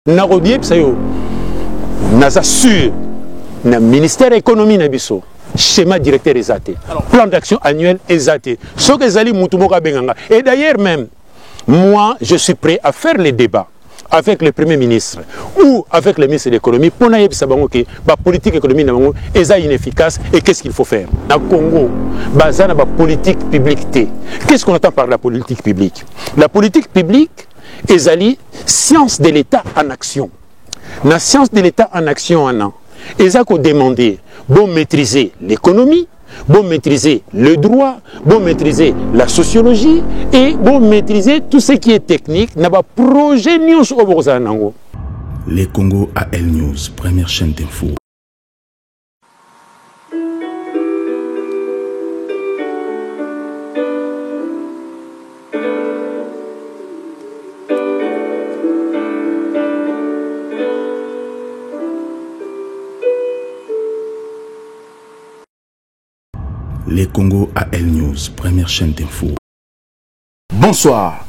Narodiep sayo naza sûr na ministère de l'économie na biso schéma directeur exaté plan d'action annuel exaté ce que zali mutumoka benganga et d'ailleurs même moi je suis prêt à faire les débats avec le premier ministre ou avec le ministre de l'économie pour na yebisa bango que ba politique économique na bango eza inefficace et qu'est-ce qu'il faut faire na Congo bazana ba politique publique té. Qu'est-ce qu'on entend par la politique publique? La politique publique ezali science de l'État en action. La science de l'État en action en an. Eza ko demander bon maîtriser l'économie, bon maîtriser le droit, bon maîtriser la sociologie et bon maîtriser tout ce qui est technique. N'a pas projet news au Borzanango. Les Congo AL News, première chaîne d'info. Les Congo AL News, première chaîne d'info. Bonsoir.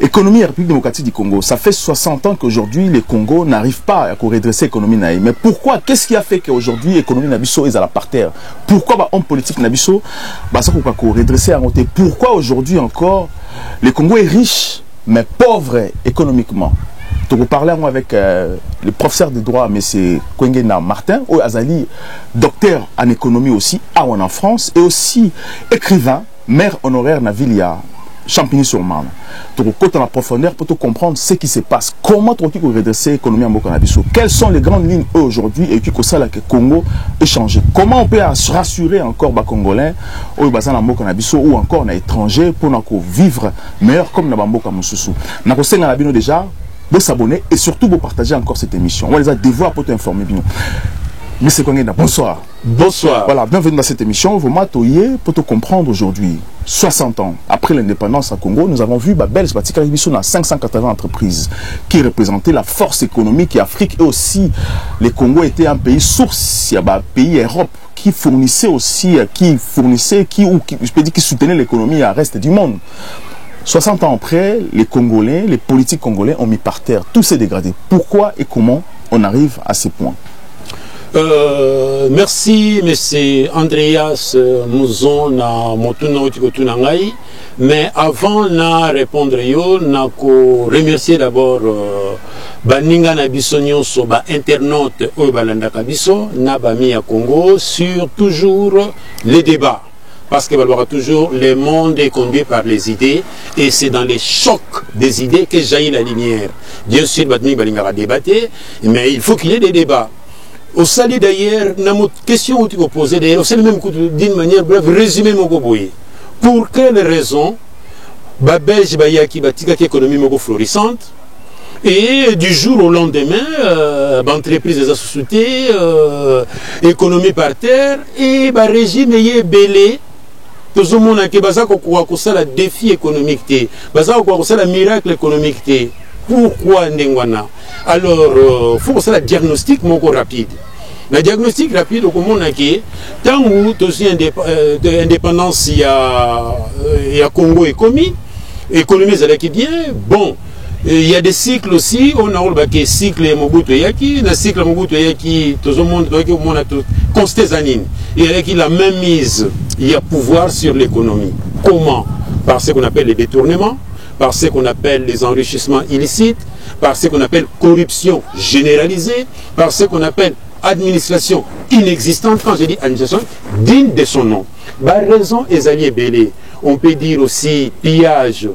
Économie et République démocratique du Congo. Ça fait 60 ans qu'aujourd'hui, les Congo n'arrivent pas à redresser l'économie. Mais pourquoi? Qu'est-ce qui a fait qu'aujourd'hui, l'économie Nabiso est à la parterre? Pourquoi homme politique Nabiso ça peut pas redresser à monter? Pourquoi aujourd'hui encore, le Congo est riche, mais pauvre économiquement? Donc, vous parlez avec le professeur de droit, M. Kwengena Martin, ou Azali, docteur en économie aussi, en France, et aussi écrivain, maire honoraire na ville à Champigny-sur-Marne. Donc, quand on a profondeur, pour comprendre ce qui se passe, comment on peut redresser l'économie en Bokanabiso, quelles sont les grandes lignes aujourd'hui et que ça, le Congo est changé. Comment on peut rassurer encore les Congolais, ou ou encore les étrangers pour vivre meilleur comme dans Bamboka Moussoussou. Nous avons déjà vous s'abonner et surtout vous partager encore cette émission. On les a devoirs pour t'informer bien. Monsieur Kwengena, bonsoir. Bonsoir. Voilà, bienvenue dans cette émission. Vous m'attoyez pour te comprendre aujourd'hui. 60 ans après l'indépendance à Congo, nous avons vu Babel Batika Ribiso dans 580 entreprises qui représentaient la force économique et Afrique et aussi le Congo était un pays source, il y a un pays Europe qui fournissait aussi, qui soutenait l'économie à reste du monde. 60 ans après, les Congolais, les politiques congolais ont mis par terre. Tout s'est dégradé. Pourquoi et comment on arrive à ces points? Merci, M. Andreas Mouzon na Motuno Tikotunangai. Mais avant de répondre, je remercier d'abord Baninga Nabisonio Soba internaute Obalanda Kabiso, Nabami à Congo, sur toujours les débats. Parce qu'il y aura toujours le monde est conduit par les idées et c'est dans les chocs des idées que jaillit la lumière. Bien sûr, il va débattre, mais il faut qu'il y ait des débats. Au salut d'ailleurs, une question que tu peux poser d'ailleurs, c'est même d'une manière brève, résumé mon goboui. Pour quelle raison, Babel Bayaki Batika économie florissante et du jour au lendemain, entreprise des sociétés, économie par terre et régime est belé. Tout le monde a dit que c'est un défi économique, c'est un miracle économique. Pourquoi Ndengwana? Alors, il faut que ça un diagnostic rapide. Le diagnostic rapide, au monde a dit tant que tu indépendance, il y a Congo et Komi, économie ça qui bien, bon. Il y a des cycles aussi, on a le cycle Mobutu Yaki, le cycle Mobutu Yaki, tout le monde a consté Zanine. Il y a la même mise, il y a pouvoir sur l'économie. Comment? Par ce qu'on appelle les détournements, par ce qu'on appelle les enrichissements illicites, par ce qu'on appelle corruption généralisée, par ce qu'on appelle administration inexistante. Quand je dis administration, digne de son nom. Par raison, Ezali Belé. On peut dire aussi pillage.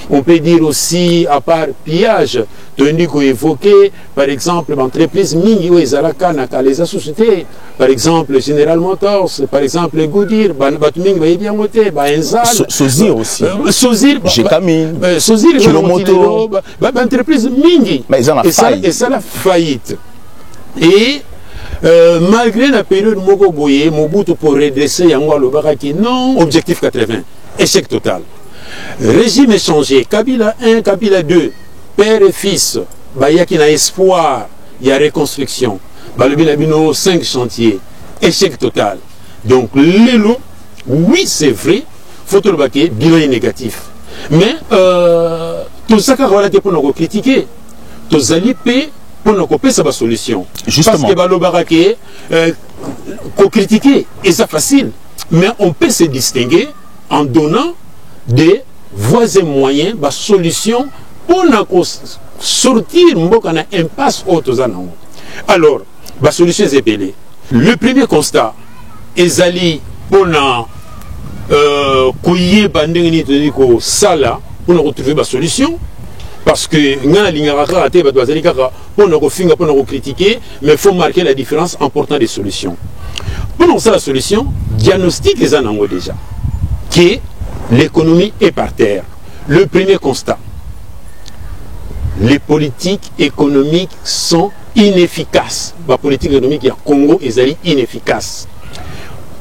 On peut dire aussi, à part pillage, tenu qu'on évoquait, par exemple, l'entreprise Mingi ou Ezalaka, les sociétés, par exemple, General Motors, par exemple, Goodyear, Batuming, Enzal, Sozir aussi. Sozir, Jekamine, Sozir, Kilomoto, l'entreprise Mingi. Et ça, la faillite. Et malgré la période Mogoboye, Mobutu pour redresser Yango Lobaraki, non, objectif 80, échec total. Régime est changé, Kabila 1, Kabila 2, père et fils, il y a espoir, il y a reconstruction. Balubinabino 5 chantiers, échec total. Donc, l'élo, oui, c'est vrai, faut le baquer, bilan est négatif. Mais tout ça, pour nous critiquer, tous alliés pour nous couper sa solution. Justement. Parce que balobaraké qu'on critiquer et c'est facile, mais on peut se distinguer en donnant des voies et moyens, des solutions pour nous sortir de impasse autour. Alors, la solution est belle. Le premier constat est allé pour nous sala pour nous retrouver la solution. Parce que pour nous critiquer, mais il faut marquer la différence en portant des solutions. Pour ça, la solution, diagnostic les anangos déjà, que l'économie est par terre. Le premier constat, les politiques économiques sont inefficaces. La politique économique à Congo est inefficace.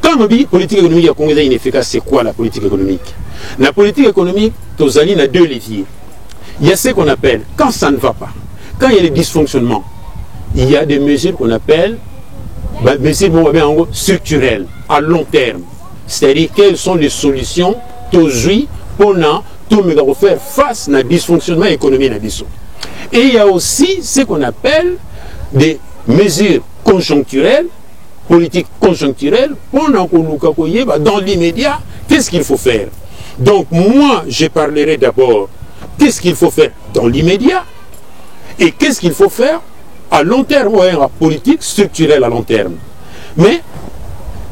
Quand on dit politique économique à Congo est inefficace, c'est quoi la politique économique? La politique économique, Tozali a deux leviers. Il y a ce qu'on appelle, quand ça ne va pas, quand il y a des dysfonctionnements, il y a des mesures qu'on appelle mesures structurelles, à long terme. C'est-à-dire quelles sont les solutions aujourd'hui pour faire face à dysfonctionnement économique. Et il y a aussi ce qu'on appelle des mesures conjoncturelles, politiques conjoncturelles, pour dans l'immédiat, qu'est-ce qu'il faut faire? Donc moi, je parlerai d'abord qu'est-ce qu'il faut faire dans l'immédiat et qu'est-ce qu'il faut faire à long terme, la politique structurelle à long terme. Mais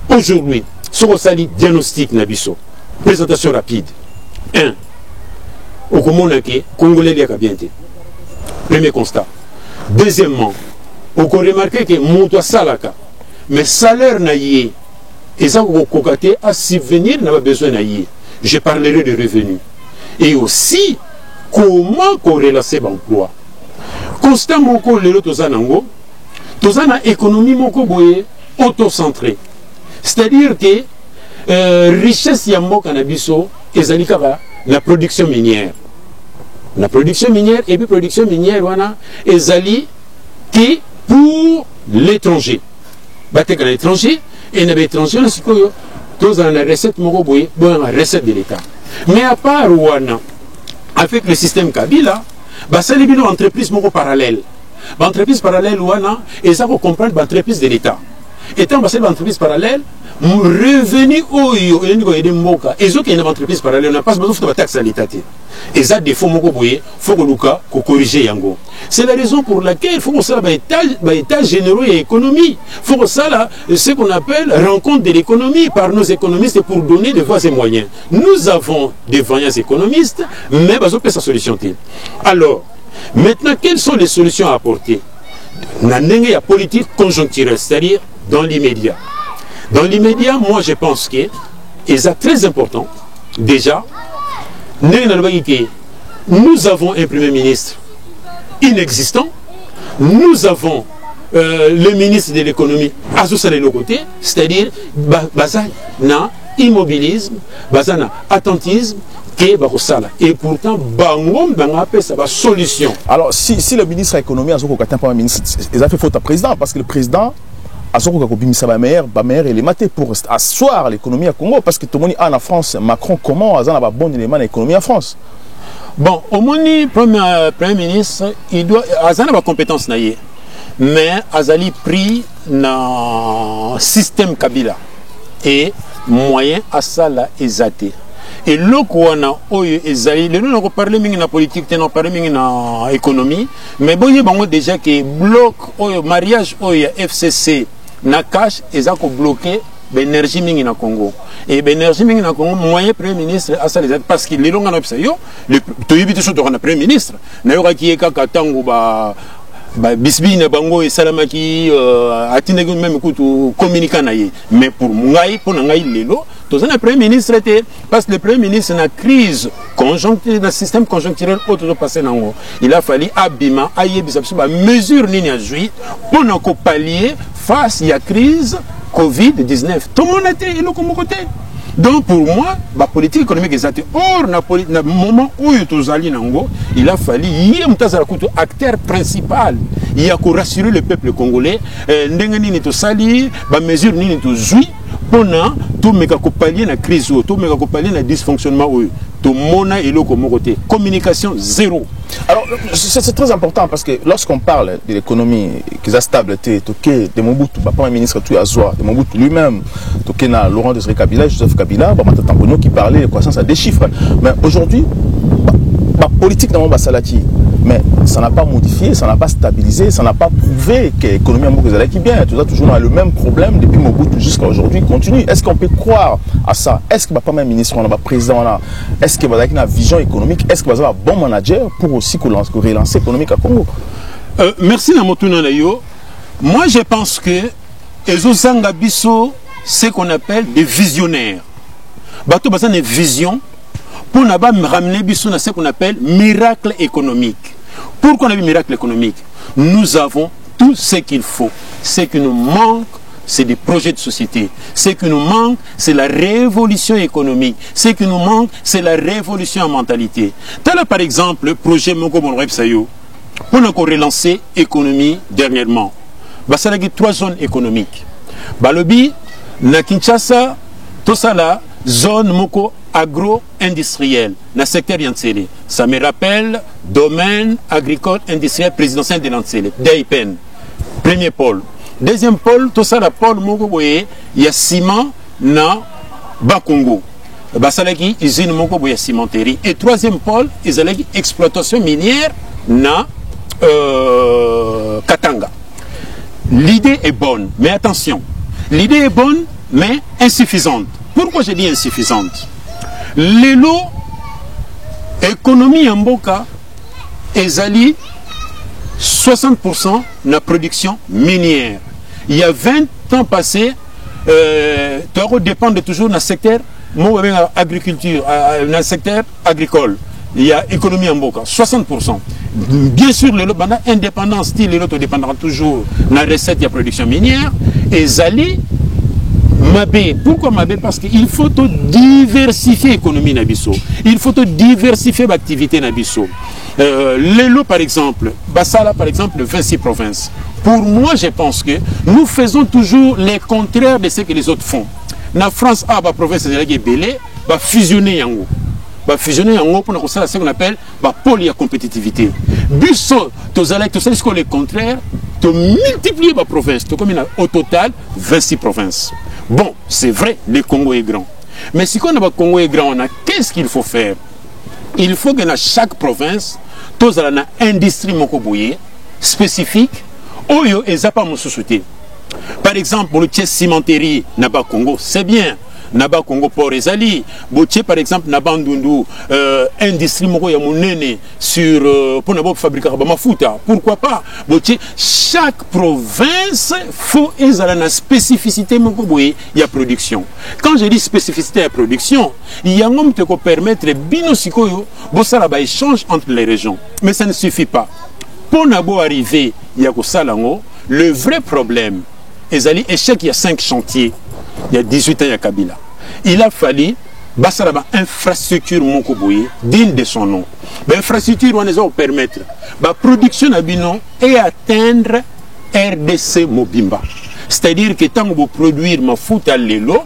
aujourd'hui, ce qu'on s'allie diagnostic Nabiso, présentation rapide. 1. Au Congolais liaka bien. Premier constat. Deuxièmement, on peut remarquer que mon salaka, mais salaire naïe, et ça on peut à subvenir n'a pas besoin naïe. Je parlerai de revenus. Et aussi, comment corrélater l'emploi. Constat moko lelo tozanango, tozana économie moko boye auto-centrée. C'est-à-dire que richesse yambo canabiso ezali kaka la production minière. La production minière et puis production minière wana ezali qui pour l'étranger. Batek à l'étranger et na l'étranger na sikoyo tozana recette moko boye bon recette de l'État. Mais à part wana avec le système Kabila, c'est une entreprise parallèle. L'entreprise parallèle, et ça, vous comprenez, l'entreprise de l'État. Étant une entreprise parallèle, revenu au et une entreprise parallèle, on n'a pas besoin de taxe à l'État. Et ça, des fois, il faut que corriger Yango. C'est la raison pour laquelle il faut que ça état généraux et économie. Il faut que ça, ce qu'on appelle rencontre de l'économie par nos économistes pour donner des voies et moyens. Nous avons des vaillants économistes, mais on peut sa solution. Alors, maintenant, quelles sont les solutions à apporter? Il y a une politique conjoncturelle, c'est-à-dire dans l'immédiat. Dans l'immédiat, moi je pense que, et c'est très important, déjà, nous avons un Premier ministre inexistant, nous avons le ministre de l'économie à ce côté, c'est-à-dire na immobilisme, na attentisme, et pourtant, ça va solution. Alors, si le ministre de l'économie a fait faute au président, parce que le président a fait élément pour asseoir l'économie à Congo, parce que tout le monde en France, Macron, comment a un bon élément de l'économie en France? Bon, au moins, Premier ministre, il doit avoir des compétences, mais Azali pris dans le système Kabila et moyen à ça là exaté. Et là, on a parlé de la politique, on a parlé de l'économie, mais bon, il y a déjà que bloc le mariage FCC na cash et ça bloqué l'énergie mingi na Congo. Et l'énergie mingi na Congo, moyen Premier ministre à ça les aides parce qu'il est long à yo le Premier ministre. Na yo qui est katango bisbi na bango et salamaki atinegi même kutu communiquer naie. Mais pour ngai pour ngai lelo tous un Premier ministre était parce que le Premier ministre na crise conjoncturelle dans système conjoncturel autre passé nango. Il a fallu abima ayebisa ba mesure nini a joué pour nous pallier face à la crise Covid-19. Tout le monde était le côté. Donc pour moi, la politique économique est or na moment où il a fallu y a acteur principal. Il y a pour rassurer le peuple congolais. Ndengani to sali, ba mesure ni to jouer pour tout pallier la crise tout pallier le dysfonctionnement to mona eloko moko te. Communication zéro. Alors, c'est très important parce que lorsqu'on parle de l'économie, qui est stable, Toké, de Mobutu, le premier ministre tout Azoa, de Mobutu lui-même, Toké na Laurent Désiré Kabila, Joseph Kabila, Tambono qui parlait de croissance à des chiffres. Mais aujourd'hui, la politique dans Salati, mais ça n'a pas modifié, ça n'a pas stabilisé, ça n'a pas prouvé que l'économie a qui bien. Tout ça toujours le même problème depuis Mobutu jusqu'à aujourd'hui continue. Est-ce qu'on peut croire à ça? Est-ce que le premier ministre, on a président là, est-ce qu'il va avoir une vision économique? Est-ce qu'il va avoir un bon manager pour aussi relancer l'économique à Congo? Merci Namotuna Nayo. Moi je pense que Ezosanga Bisso, c'est ce qu'on appelle des visionnaires. Bato Bazan est vision. Pour ne pas ramener Bissou à ce qu'on appelle miracle économique. Pourquoi on a vu miracle économique? Nous avons tout ce qu'il faut. Ce qui nous manque, c'est des projets de société. Ce qui nous manque, c'est la révolution économique. Ce qui nous manque, c'est la révolution en mentalité. Tel par exemple le projet Moko Bonweb Sayo, pour nous relancer l'économie dernièrement. Ça a 3 zones économiques. Balobi, na Kinshasa, tout ça là, zone Moko agro-industriel, dans le secteur Yansele. Ça me rappelle domaine agricole industriel présidentiel de Yansele, DAIPEN. Premier pôle. Deuxième pôle, tout ça, la pôle Mokoboye, il y a ciment na Bakongo. Basalaki, usine Mokoboye cimenterie. Et troisième pôle, ils allaient exploitation minière na Katanga. L'idée est bonne, mais attention, l'idée est bonne, mais insuffisante. Pourquoi je dis insuffisante? L'élo, économie en Mboka, ezali 60% de la production minière. Il y a 20 ans passés, tu dépend toujours dans le secteur agriculture, dans le secteur agricole. Il y a économie en Mboka, 60%. Bien sûr, l'élo, indépendant, style, l'élo dépendra toujours de la recette de la production minière. Et Zali, Mabé. Pourquoi Mabé? Parce qu'il faut diversifier l'économie Nabiso. Il faut diversifier l'activité Nabiso. L'élo, par exemple, Bassala, par exemple, 26 provinces. Pour moi, je pense que nous faisons toujours les contraires de ce que les autres font. La France a la province de Belé, va fusionner Yango. Va fusionner Yango pour ce qu'on appelle la polycompétitivité. Busso, tout ça, c'est le contraire. De multiplier ma province, comme au total 26 provinces. Bon, c'est vrai, le Congo est grand. Mais si on a le Congo est grand, qu'est-ce qu'il faut faire? Il faut que dans chaque province, tous a une industrie spécifique, oyo et zapa société. Par exemple, pour le cimenterie Naba Congo, c'est bien. Naba Congo Port Ezali, Botier par exemple Naba Ndundu, industrie moko ya monene sur pour nabo fabriquer mafuta. Pourquoi pas? Botier, chaque province faut ezala na spécificité moko boye ya production. Quand je dis spécificité ya production, il y a un te ko permettre bino sikoyo bo sala ba échange entre les régions. Mais ça ne suffit pas. Pour nabo arriver ya ko salango, le vrai problème ezali échec il y a 5 chantiers. Il y a 18 ans, il y a Kabila. Il a fallu Bassaraba infrastructure Mokoboye, digne de son nom. L'infrastructure, on va permettre la production d'Abinon et atteindre RDC Mobimba. C'est-à-dire que tant que vous produisez ma foot à l'élo,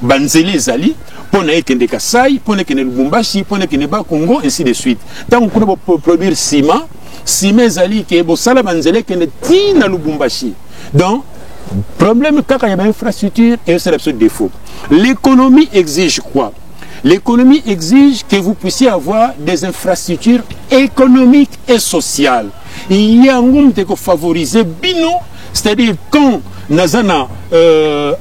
Banzele Zali, pour ne pas de Kassai, pour ne pas de Lubumbashi, pour ne pas de Congo, ainsi de suite. Tant que vous produisez ciment, ciment Zali, qui est Bossala Banzele, qui est Tina Lubumbashi. Donc, problème quand il y a une infrastructure et c'est l'absolu défaut. L'économie exige quoi? L'économie exige que vous puissiez avoir des infrastructures économiques et sociales. Il y a un monde qui favoriser bino, c'est-à-dire quand nazana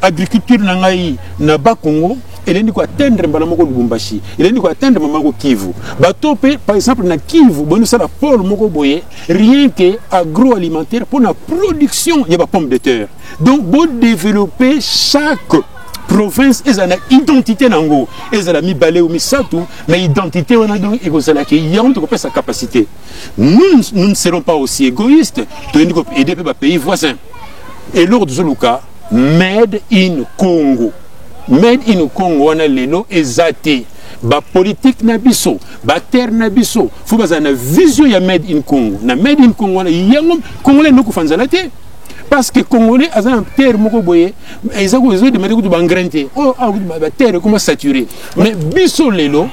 agriculture nangai na Bakongo, il est atteindre Mbalamoko Lubumbashi, il est atteindre Mamako Kivu. Bato par exemple na Kivu, bon ça la pôle moko boye, rien que agroalimentaire pour la production, il y a pas pomme de terre. Donc bon développer chaque province et une identité nango, et ça mi balé ou mi satou, mais identité on a donc et ça il y a on peut sa capacité. Nous ne serons pas aussi égoïstes, de aider les pays voisins. Et lors de ce cas, Made in Congo. Made in Congo, on a l'élo exaté. Ba politique nabiso, ba terre nabiso. Faut pas une vision ya Made in Congo. Na Made in Congo, il y a un Congolais nous fanzalate. Parce que Congolais a un terre moko boye, ils ont besoin de mettre du bangrante. Oh, ba terre comment saturé. Mais biso l'élo,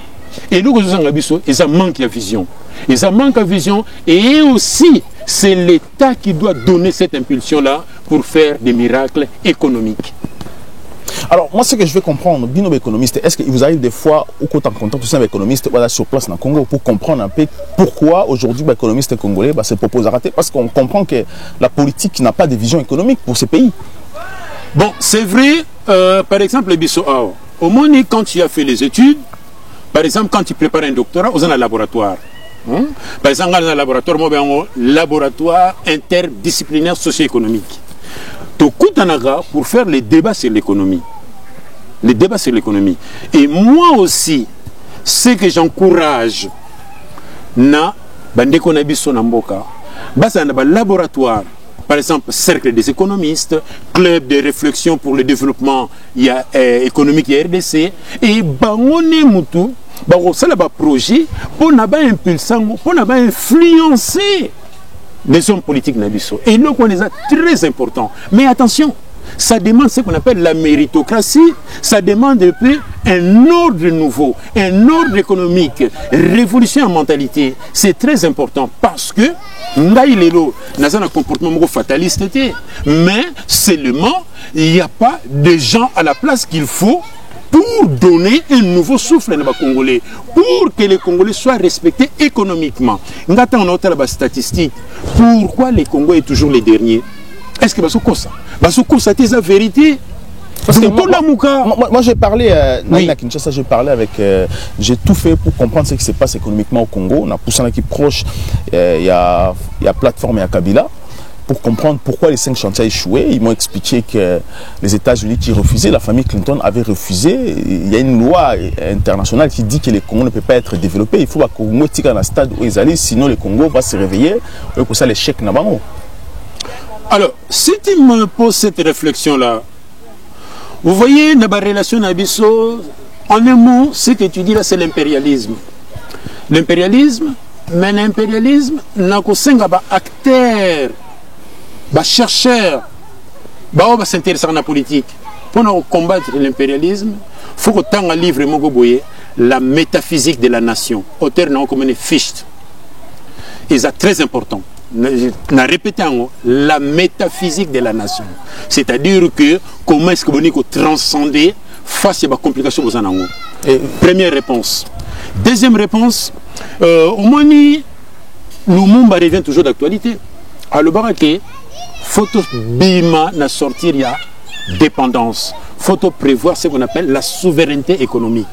Et nous, ils ont manque de vision. Ils ont manque de vision. Et aussi, c'est l'État qui doit donner cette impulsion-là pour faire des miracles économiques. Alors, moi, ce que je veux comprendre, Binob économiste, est-ce qu'il vous arrive des fois, ou quand on contact tout ça avec économiste, voilà, sur place dans le Congo, pour comprendre un peu pourquoi aujourd'hui, l'économiste congolais se propose à rater? Parce qu'on comprend que la politique n'a pas de vision économique pour ces pays. Bon, c'est vrai, par exemple, les Bissau, au moins, quand tu as fait les études, par exemple, quand tu prépares un doctorat, on a un laboratoire. Par exemple, dans un laboratoire, moi, un laboratoire interdisciplinaire socio-économique. Pour faire les débats sur l'économie. Les débats sur l'économie. Et moi aussi, ce que j'encourage, na bandeko na biso na mboka, basa na ba laboratoire, par exemple cercle des économistes, club de réflexion pour le développement économique de RDC, et bangone mutu, ça ba projet pour na ba impulser, pour na ba influencer les hommes politiques nabiso. Et nous on est très important. Mais attention, ça demande ce qu'on appelle la méritocratie, ça demande un ordre nouveau, un ordre économique, révolution en mentalité. C'est très important parce que nous avons un comportement fataliste, mais seulement il n'y a pas de gens à la place qu'il faut pour donner un nouveau souffle aux Congolais, pour que les Congolais soient respectés économiquement. Nous avons une statistique. Pourquoi les Congolais sont toujours les derniers? Est-ce que c'est la vérité? Parce que moi j'ai parlé à Kinshasa, j'ai parlé avec, j'ai tout fait pour comprendre ce qui se passe économiquement au Congo. On a poussé un équipe proche, il y a plateforme et à Kabila, pour comprendre pourquoi les 5 chantiers échouaient. Ils m'ont expliqué que les États-Unis qui refusaient, la famille Clinton avait refusé. Il y a une loi internationale qui dit que le Congo ne peut pas être développé. Il faut que le Congo soit dans le stade où ils allaient, sinon le Congo va se réveiller. Et pour ça, l'échec n'a pas. Alors, si tu me poses cette réflexion-là, vous voyez, dans la relation Nabiso, en un mot, ce que tu dis là, c'est l'impérialisme. L'impérialisme, mais l'impérialisme n'a qu'au sein acteur, chercheur, va s'intéresser à la politique. Pour combattre l'impérialisme, il faut que tu aies un livre, La métaphysique de la nation, auteur comme Fichte. Et c'est très important. Na répété la métaphysique de la nation, c'est-à-dire que comment est-ce que vous pouvez transcender face à des complications aux anangos. Première réponse. Deuxième réponse, au moins le monde revient toujours d'actualité. À le baraké, photo bima na sortir ya dépendance. Faut prévoir ce qu'on appelle la souveraineté économique.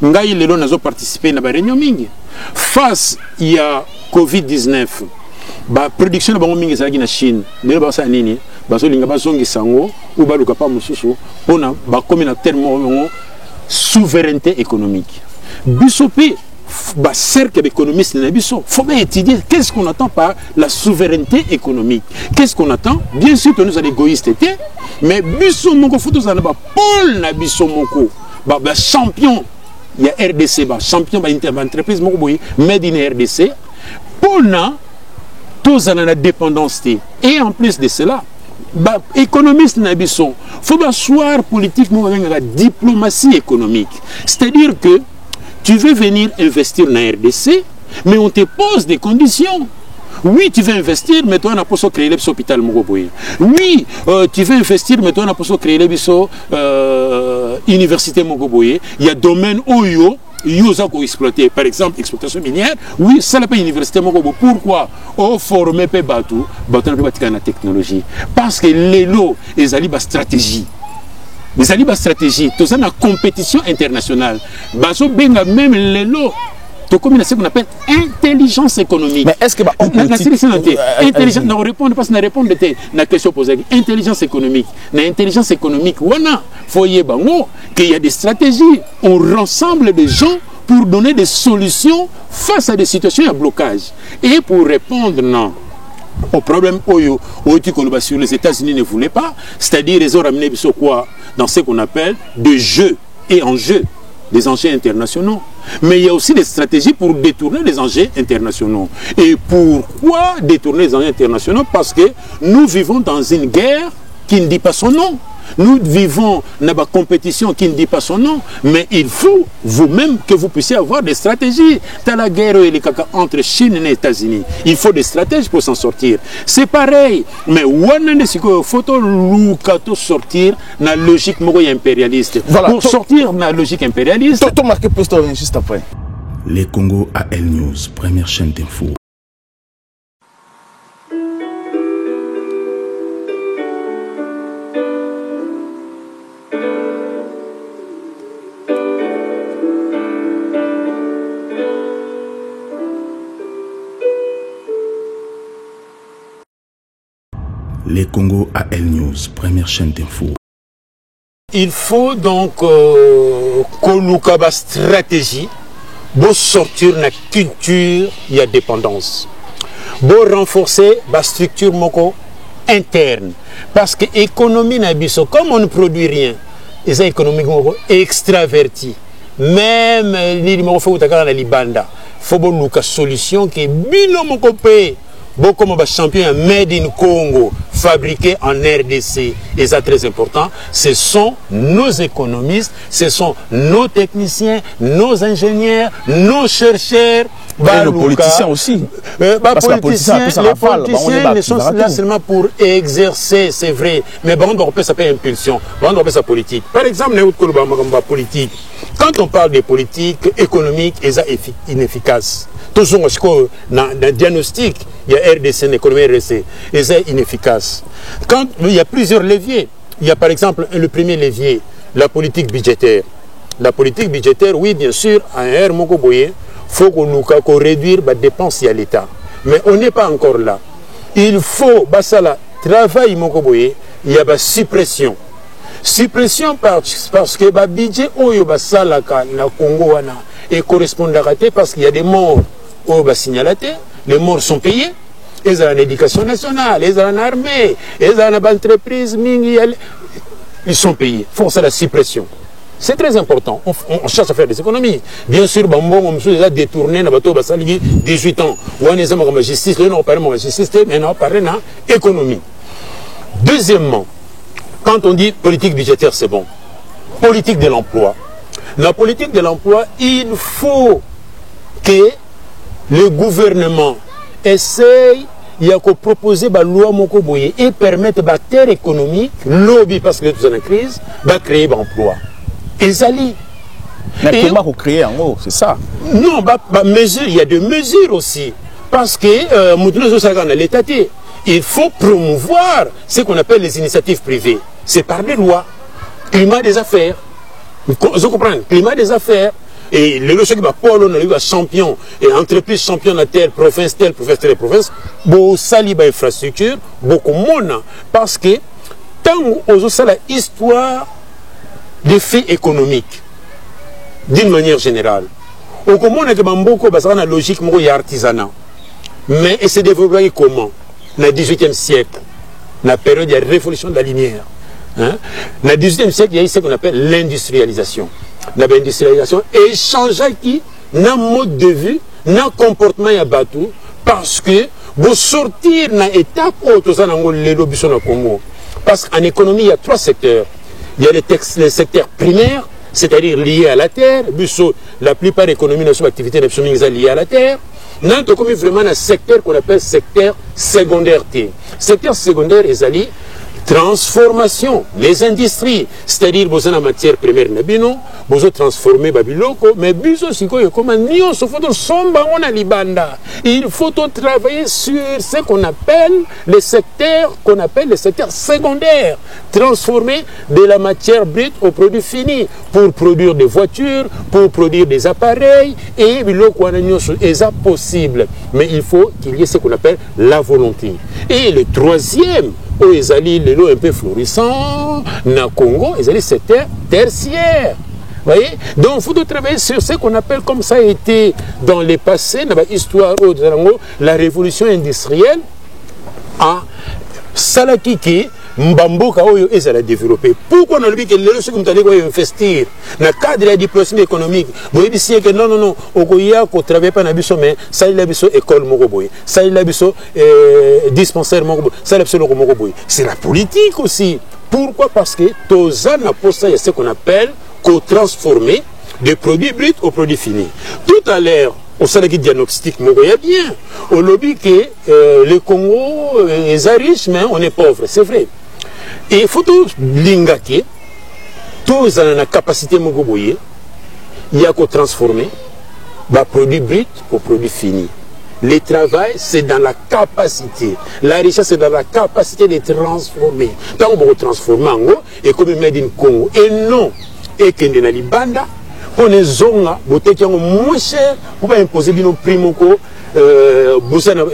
Ngai lelo nazo participer na ba réunion mingi. Face il y a Covid-19. La production de Bango Mingi na Chine, les gens nini, basolinga bazongi sango, ou baluka pa mususu, on a communautaire souveraineté économique. Bissopé, cercle économiste na biso, faut bien étudier qu'est-ce qu'on attend par la souveraineté économique. Qu'est-ce qu'on attend? Bien sûr que nous sommes égoïstes, mais biso moko faut na ba Paul na biso moko, ba champion, il y a RDC, champion entreprise moko boy, made in RDC, pona tous en la dépendance. Et en plus de cela, économiste n'abissons, il faut asseoir politiquement la diplomatie économique. C'est-à-dire que tu veux venir investir dans la RDC, mais on te pose des conditions. Oui, tu veux investir, mais toi, on a pas créer l'hôpital Mogoboye. Oui, tu veux investir, mais toi, on a pas créer l'université Mogoboye. Il y a domaine Oyo. Ils ont exploité, par exemple, exploitation minière. Oui, ça n'a pas université. Pourquoi? On forme pas bateau, bateau n'a pas la technologie. Parce que les lots, ils ont une stratégie. Ils ont une stratégie. Tout ça, la compétition internationale. Bateau benga même les lots. Tout comme ce qu'on appelle intelligence économique. Mais est-ce que intelligence, on répond parce qu'on répond à la question posée. Intelligence économique. L'intelligence économique, il faut qu'il y a des stratégies. On rassemble des gens pour donner des solutions face à des situations à blocage. Et pour répondre au problème sur les États-Unis ne voulaient pas, c'est-à-dire ils ont ramené quoi dans ce qu'on appelle des jeux et enjeux. Des enjeux internationaux. Mais il y a aussi des stratégies pour détourner les enjeux internationaux. Et pourquoi détourner les enjeux internationaux? Parce que nous vivons dans une guerre qui ne dit pas son nom. Nous vivons dans une compétition qui ne dit pas son nom, mais il faut vous-même que vous puissiez avoir des stratégies. Dans la guerre entre Chine et les États-Unis, il faut des stratégies pour s'en sortir. C'est pareil, mais il faut sortir dans la logique impérialiste. Voilà, pour sortir dans la logique impérialiste. Juste après. Les Congo AL News, première chaîne d'info. Les Congo AL News, première chaîne d'info. Il faut donc qu'on ait une stratégie pour sortir de la culture et dépendance. Pour renforcer la structure interne. Parce que l'économie, comme on ne produit rien, et ça économie extravertie. Même il faut que il faut une solution qui est bien comme un champion made in Congo, fabriqué en RDC, et ça très important, ce sont nos économistes, ce sont nos techniciens, nos ingénieurs, nos chercheurs, et nos politiciens aussi. Parce que les politiciens ne sont là seulement pour exercer, c'est vrai, mais on peut s'appeler impulsion, on peut s'appeler politique. Par exemple, politique. Quand on parle de politique économique, c'est inefficace. Toujours dans le diagnostic, il y a RDC, l'économie RDC, et c'est inefficace. Quand il y a plusieurs leviers, il y a par exemple le premier levier, la politique budgétaire. La politique budgétaire, oui, bien sûr, à un air il faut qu'on réduise les dépenses à l'État. Mais on n'est pas encore là. Il faut, travail, il y a suppression. Suppression parce que le budget na Congo et correspond à rater parce qu'il y a des morts au signalaté, les morts sont payés, ils ont l'éducation nationale, ils ont l'armée, ils ont l'entreprise, ils sont payés. Il faut la suppression. C'est très important. On cherche à faire des économies. Bien sûr, on a déjà détourné 18 ans. On a la justice, on parle de justice, mais on parle de l'économie. Deuxièmement, quand on dit politique budgétaire, c'est bon. Politique de l'emploi. La politique de l'emploi, il faut que le gouvernement essaye de proposer la loi et permettre la terre économique, lobby parce que tout est en crise, de créer l'emploi. Et ça lit. Mais comment vous créez en haut, c'est ça? Non, il y a des mesures aussi. Parce que l'État, il faut promouvoir ce qu'on appelle les initiatives privées. C'est par des lois. Climat des affaires. Vous comprenez? Climat des affaires. Et le logique Paul, on a eu un champion, et entreprise championne à telle province, telle province, beaucoup sali infrastructure, beaucoup moins. Parce que tant qu'on a la histoire des faits économiques, d'une manière générale, on a beaucoup de logique et artisanat. Mais il s'est développé comment? Dans le XVIIIe siècle, dans la période de la révolution de la lumière. Dans le XVIIIe siècle, il y a ce qu'on appelle l'industrialisation. L'industrialisation est changé qui n'a mode de vie, n'a comportement à bateau, parce que vous sortir dans l'étape où vous avez le Congo. Parce qu'en économie, il y a trois secteurs. Il y a les secteurs primaires, c'est-à-dire liés à la terre. La plupart des économies de activités sont liées à la terre. Nous avons vraiment un secteur qu'on appelle secteur secondaire. Secteur secondaire est allié transformation, les industries, c'est-à-dire vous avez la matière première, vous avez transformé Babiloko, mais il faut travailler sur ce qu'on appelle les secteurs secondaires, transformer de la matière brute au produit fini pour produire des voitures, pour produire des appareils, et c'est possible. Mais il faut qu'il y ait ce qu'on appelle la volonté. Et le troisième, ils allaient les lots un peu florissants, na Congo, ils allaient secteur tertiaire. Voyez? Donc il faut travailler sur ce qu'on appelle, comme ça a été dans le passé, dans l'histoire de la révolution industrielle, à Salakiki, mbamboka oyo ezala développer. Pourquoi on dit que les gens qui ont investir dans le cadre de la diplomatie économique, vous dites que non, okoya ko travailler pas na biso mais ça il a biso école moko boy, ça il a biso dispensaire moko boy, ça il a biso moko boy. C'est la politique aussi. Pourquoi? Parce que tozana pour ça il y a ce qu'on appelle co-transformer des produits bruts aux produits finis. Tout à l'heure, au sein de diagnostic, il y a bien. Au lobby que le Congo est riche, mais on est pauvre. C'est vrai. Et il faut tout l'ingake, tous ont la capacité de il y a qu'à transformer les produits bruts aux produits finis. Le travail, c'est dans la capacité. La richesse, c'est dans la capacité de transformer. Tant qu'on transformer en haut, et comme il m'a dit Congo, et non, et qu'il y a des bandes. On est zone qui est moins cher pour imposer nos prix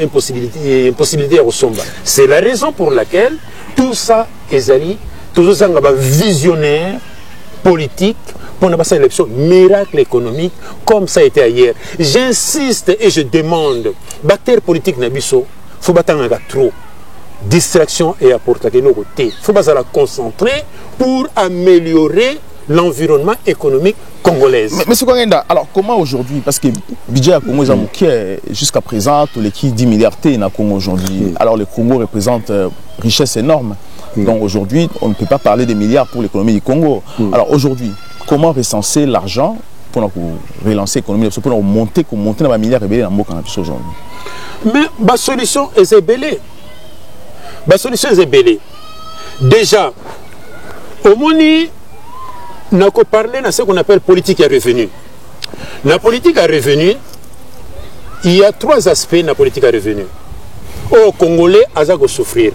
impossibilité au somba. C'est la raison pour laquelle tout ça est tout ça visionnaire politique pour ne pas faire l'élection miracle économique comme ça a été ailleurs. J'insiste et je demande bactère politique nabiso faut battre trop distraction et apporter de nos côtés. Faut pas la concentrer pour améliorer l'environnement économique congolais. Mais c'est quoi, alors comment aujourd'hui, parce que le budget à Congo est jusqu'à présent, tous les 10 milliards T à Congo aujourd'hui. Alors le Congo représente richesse énorme. Donc aujourd'hui, on ne peut pas parler des milliards pour l'économie du Congo. Alors aujourd'hui, comment recenser l'argent pour relancer l'économie, pour monter dans les milliards rebelles dans le Congo aujourd'hui? Mais la solution est belle. La solution est belle. Déjà, au Moni, on a parlé de ce qu'on appelle politique à revenu. La politique à revenu, il y a 3 aspects de la politique à revenu. Au Congolais, à souffrir.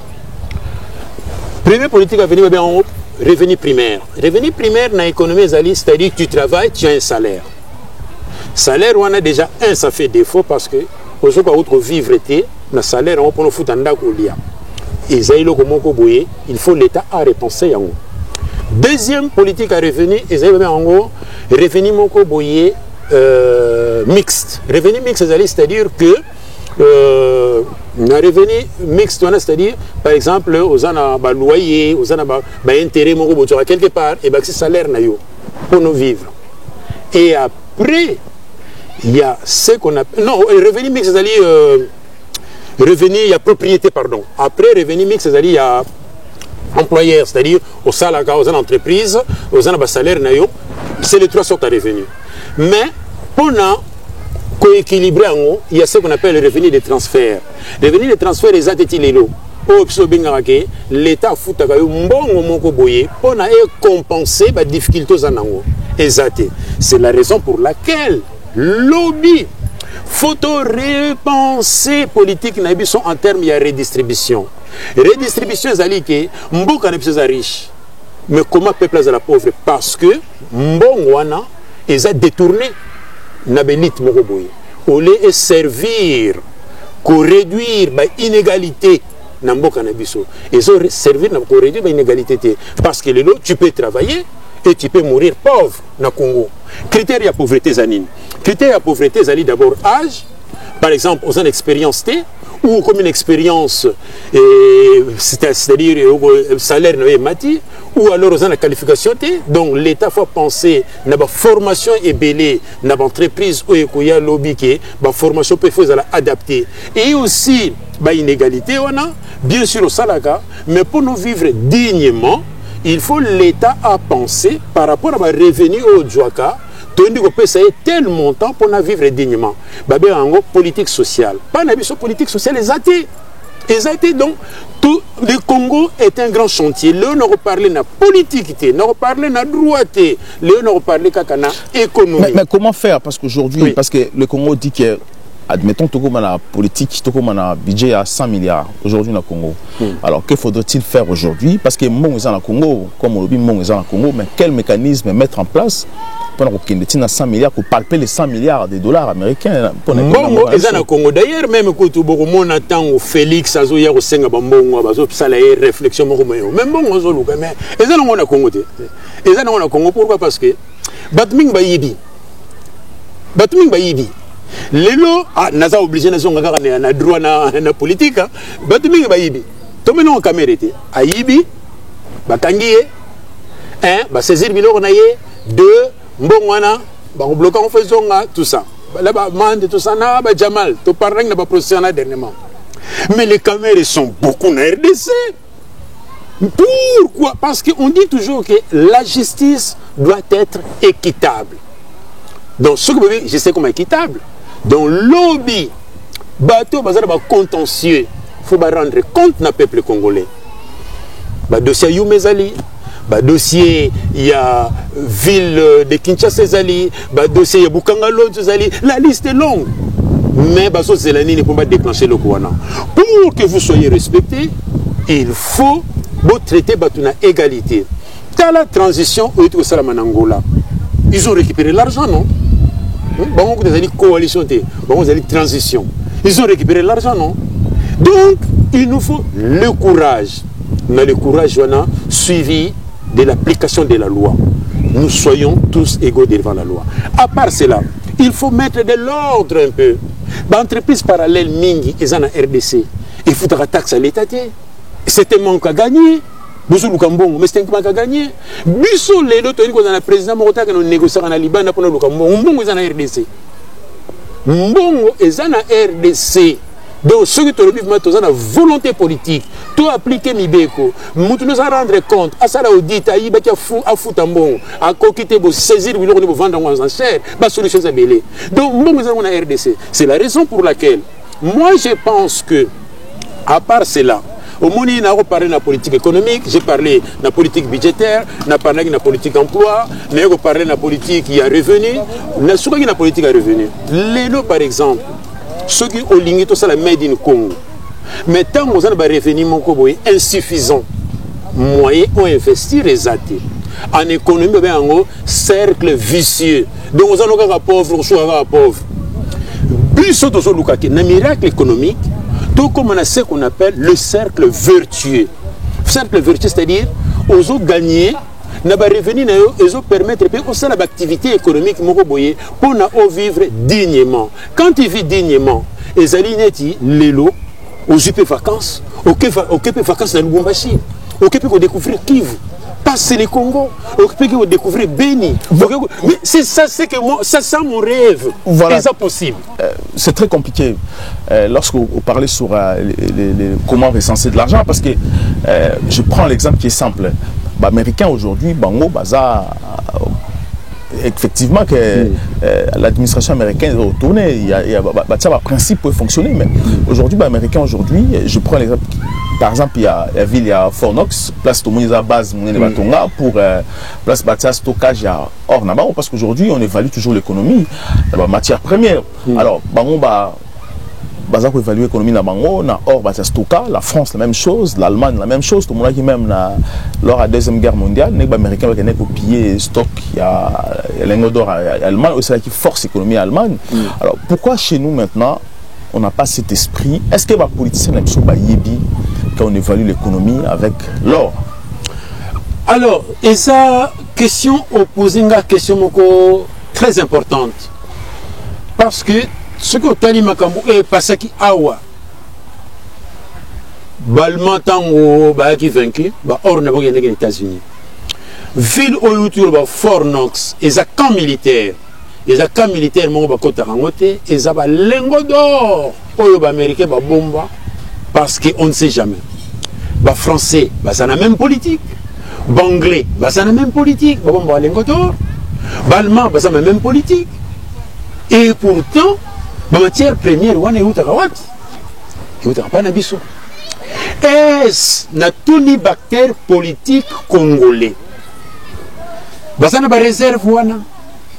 Premier politique à revenu, revenu primaire. Revenu primaire dans l'économie, c'est-à-dire que tu travailles, tu as un salaire. Salaire, on a déjà un, ça fait défaut parce que pour vivre, le salaire, on peut nous foutre en dakolia. Et il faut l'État à repenser. Deuxième politique à revenu, revenu moko boye mixte. Revenu mixte, c'est-à-dire que revenu mixte, c'est-à-dire par exemple, aux ana loyer, aux ana intérêt moko boye quelque part et c'est salaire na yo pour nous vivre. Et après, il y a ce qu'on appelle revenu mixte, c'est-à-dire revenu, il y a propriété, pardon. Après revenu mixte, c'est-à-dire il y a employeur, c'est-à-dire au salaire, aux entreprises, aux salaires, c'est les 3 sortes de revenus. Mais pour équilibrer, il y a ce qu'on appelle le revenu de transfert. Le revenu de transfert, les ATT-Lelo. L'État fout pour compenser les difficultés. C'est la raison pour laquelle lobby faut repenser politique en termes de redistribution. Redistribution, c'est que Mboka n'est riche. Mais comment peuple est la pauvre? Parce que Mbongwana est détourné na l'élite Mokoboy. Au lieu de servir, pour réduire l'inégalité na Mboka Nabiso. Ils ont servir pour réduire l'inégalité. Parce que tu peux travailler et tu peux mourir pauvre na Congo. Critères de pauvreté zanine. Critères de pauvreté zali d'abord âge. Par exemple, aux expériences T, ou comme une expérience, c'est-à-dire salaire mati, ou alors aux la qualification T. Donc l'État faut penser à la formation et belée, à l'entreprise où il y a lobby qui la formation peut faire adapter. Et aussi, l'inégalité, on a bien sûr au Salaka, mais pour nous vivre dignement, il faut l'État à penser par rapport à ma revenu au Djouaka. On peut payer tel montant pour vivre dignement. Politique sociale. Pas une politique sociale, les athées. Donc, tout le Congo est un grand chantier. Là, on a parlé de la politique, on a parlé de la droite, là, on a parlé de l'économie. Mais comment faire? Parce qu'aujourd'hui, oui. Parce que le Congo dit que, admettons, tout comme la politique, tout comme un budget à 100 milliards aujourd'hui dans le Congo. Alors, que faudrait-il faire aujourd'hui? Parce que mon est dans le Congo, comme on le dit, mon est dans le Congo, mais quel mécanisme mettre en place pour 100 milliards, pour palper les 100 milliards de dollars américains. Bongo, ils sont au Congo. D'ailleurs, même quand on attend Félix, Azoya, au Senga Bambongo, ça a une réflexion. Même bon, ils sont au Congo. Ils sont au Congo. Pourquoi? Parce que Batming Bayibi. Lelo, naza obligé na droit na politique. Batming Bayibi. Tomeno en caméra. Ayibi, bakangi un saisir biloko na ye, deux mbongwana ba bloquer on fait zonga tout ça là ba mande tout ça na ba Jamal to parler na ba procès na dernièrement. Mais les caméras sont beaucoup na RDC. Pourquoi? Parce qu'on dit toujours que la justice doit être équitable. Donc, ce que je sais comment équitable. Dans le lobby, bateau, bazar, contentieux, il faut rendre compte du peuple congolais. Le dossier Youmezali, le dossier, il y a ville de Kinshasa, le dossier, il y a Bukangalo, la liste est longue. Mais bateau Zelani ne peut pas déclencher le Kouana. Pour que vous soyez respecté, il faut traiter Batuna égalité. Dans la transition, ils ont récupéré l'argent, non? Bon, vous avez coalition, bon, vous avez transition. Ils ont récupéré l'argent, non? Donc, il nous faut le courage. Mais le courage, on a suivi de l'application de la loi. Nous soyons tous égaux devant la loi. À part cela, il faut mettre de l'ordre un peu. L'entreprise parallèle Mingi, ils en ont RDC. Il faudra taxer à l'État. C'était un manque à gagner. Mais c'était un manque à gagner. Bissou, les autres, ils ont un président Morota qui a négocié en Liban pour le Mbongo, ils ont un RDC. Mbongo, ils ont un RDC. Donc, ceux qui ont une volonté politique, tout appliquer Mibeko, nous nous rendre compte, à ça, audit, à y a foutambo, à coquiter, à saisir, à vendre en enchère, à solution à belé. Donc, nous avons un RDC. C'est la raison pour laquelle, moi, je pense que, à part cela, au moment où on a parlé de la politique économique, j'ai parlé de la politique budgétaire, on a parlé de la politique emploi, on a parlé de la politique qui a revenu, on a souvent la politique à revenu. Lélo, par exemple, ceux qui ont ligné tout ça, la made in Congo. Mais tant que vous avez un revenu insuffisant, moyens ont investi les athées. En économie, il y a un cercle vicieux. Donc, vous avez un pauvre, vous avez un pauvre. Plus un miracle économique, tout comme on a ce qu'on appelle le cercle vertueux. Le cercle vertueux, c'est-à-dire, aux autres gagnés, n'a pas revenu, ils ont permettre de l'activité économique pour vivre dignement. Quand ils vivent dignement, ils allaient les lots, aux vacances, aux vacances dans le Lubumbashi, aux découvrir Kivu, passer les Congo, aux découvrir Beni. Mais c'est ça, c'est que moi, ça c'est mon rêve. Voilà. C'est possible. C'est très compliqué lorsque vous parlez sur comment recenser de l'argent, parce que je prends l'exemple qui est simple. Américain aujourd'hui, Bango, Baza, effectivement que l'administration américaine est retournée, il y a un principe pour fonctionner, mais aujourd'hui, Américain aujourd'hui, je prends l'exemple, par exemple, il y a la ville, il y a Fort Knox, place tout le monde à base, pour place bâtir stockage, il y a hors Navarro, parce qu'aujourd'hui, on évalue toujours l'économie, la matière première. Alors, Bango, Baza pour évaluer l'économie na Bango, na or bâtir stockage, la France la même chose, l'Allemagne la même chose, tout le monde qui même lors de la Deuxième Guerre mondiale, les Américains qui ont pillé stock, il y a l'Allemagne d'or Allemagne, aussi qui force l'économie allemande. Alors pourquoi chez nous maintenant, on n'a pas cet esprit? Est-ce que les politiciens n'aiment pas Yébi quand on évalue l'économie avec l'or? Alors, et ça, question opposée, une question très importante. Parce que ce que Tali Makambu est passé qui awa Balman tango ba qui vaincu ba or na boye les États-Unis ville autour ba Fort Knox et za camp militaire mon ba kota rangote et za ba lengo d'or oyo ba américain ba bomba parce que on ne sait jamais ba français ba ça na même politique ba anglais ba ça na même politique ba bomba lengo d'or ba allemand ba ça na même politique et pourtant la matière première, on est où tu as pas nabiso. Est-ce na tuni bactère politique congolais? Basana ba réserve wana,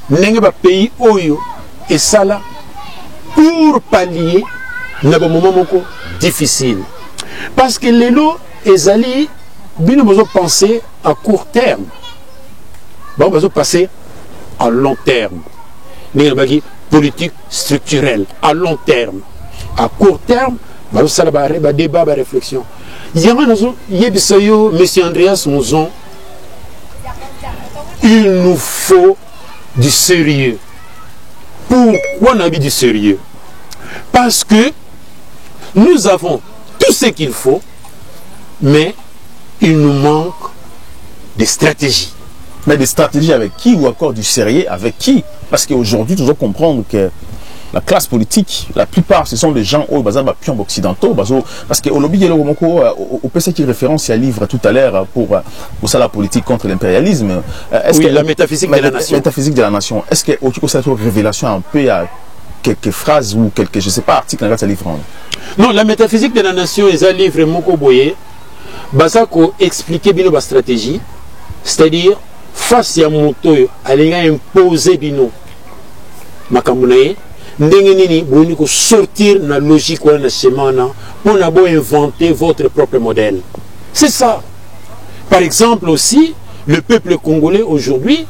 n'engue ba pays oyo et ça là pour pallier na ba moment moko difficile. Parce que les lots ezali bino besoin penser à court terme. Bon besoin passer à long terme. N'engue ba politique structurelle à long terme. À court terme, débat, réflexion. Il y a M. Andreas Mouzon, il nous faut du sérieux. Pourquoi on a du sérieux? Parce que nous avons tout ce qu'il faut, mais il nous manque des stratégies. Mais des stratégies avec qui ou encore du sérieux avec qui? Parce qu'aujourd'hui, tu dois comprendre que la classe politique, la plupart, ce sont des gens au bazar occidentaux. Parce que au lobby, au PC qui référence à livre tout à l'heure pour ça la politique contre l'impérialisme. Oui, la métaphysique de la nation. Métaphysique de la nation. Est-ce que au cette révélation un peu à quelques phrases ou quelques, je sais pas, articles dans ce livre? Non, la métaphysique de la nation est un livre Moko Boye. Bazako expliquer bien la stratégie, c'est-à-dire face à moto, elle a imposé bino. Makamunaye. Ndenge nini sortir na logique ou na schéma pour inventer votre propre modèle. C'est ça. Par exemple aussi, le peuple congolais aujourd'hui,